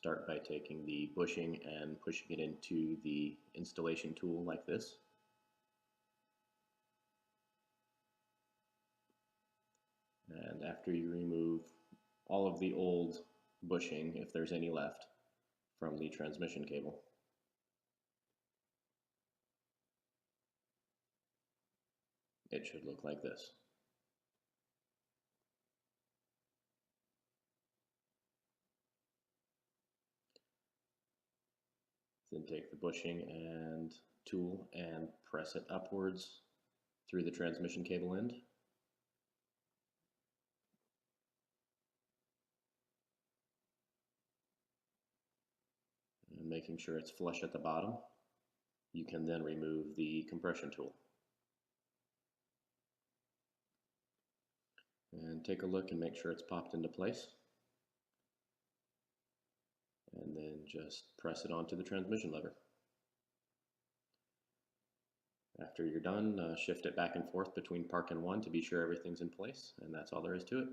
start by taking the bushing and pushing it into the installation tool like this. And after you remove all of the old bushing, if there's any left, from the transmission cable, it should look like this. Then take the bushing and tool and press it upwards through the transmission cable end. And making sure it's flush at the bottom, you can then remove the compression tool. And take a look and make sure it's popped into place. And then just press it onto the transmission lever. After you're done, shift it back and forth between park and 1 to be sure everything's in place, and that's all there is to it.